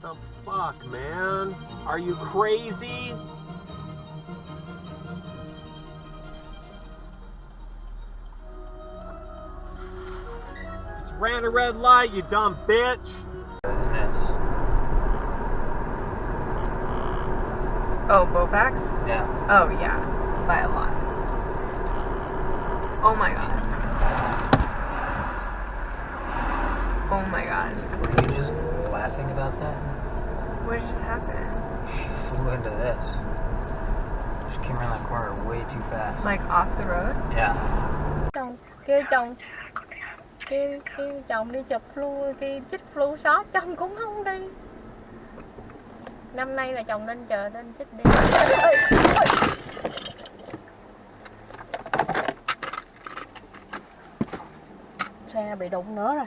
The fuck, man? Are you crazy? Just ran a red light, you dumb bitch. Oh, Bofax? Yeah. Oh, yeah. By a lot. Oh my god. Oh my god. Were you just laughing about that? What just happened? She flew into this. She came around that corner way too fast. Like off the road? Yeah. Kêu chồng đi chụp flu, kia chích flu shot, chồng cũng không đi. Năm nay là chồng nên chờ nên chích đi. Xe bị đụng nữa rồi.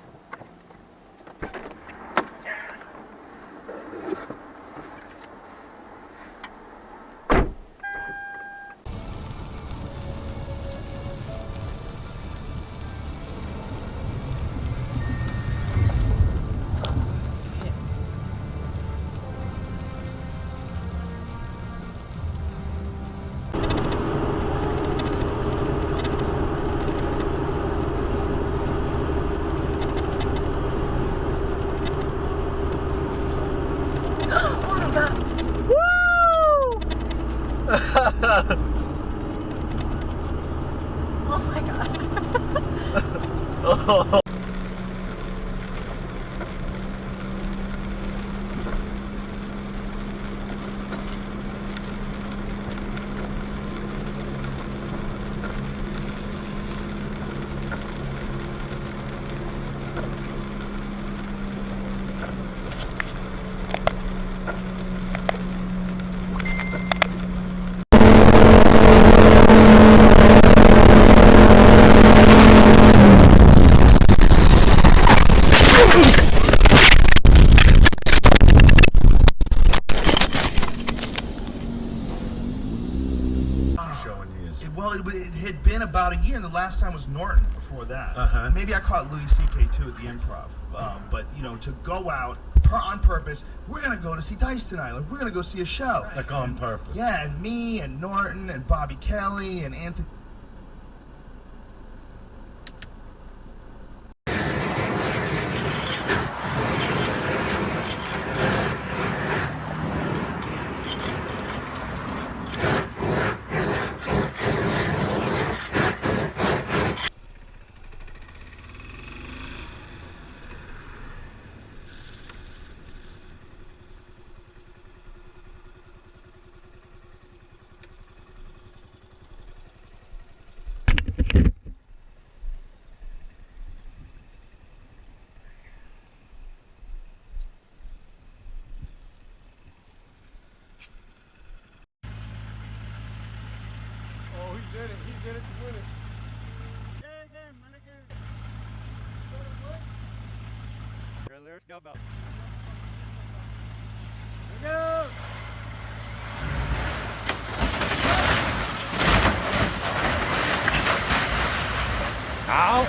Oh my god. Oh. Well, it had been about a year, and the last time was Norton before that. Maybe I caught Louis C.K. too at the Improv. But, you know, to go out on purpose, we're going to go to see Dice tonight. Like, we're going to go see a show. Like on purpose? Yeah, and me and Norton and Bobby Kelly and Anthony. He's in it to win it. Let's go, Bell. Here goes! Ow!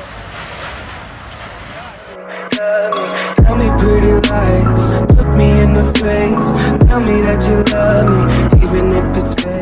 Tell me pretty lies, look me in the face, tell me that you love me, even if it's fake.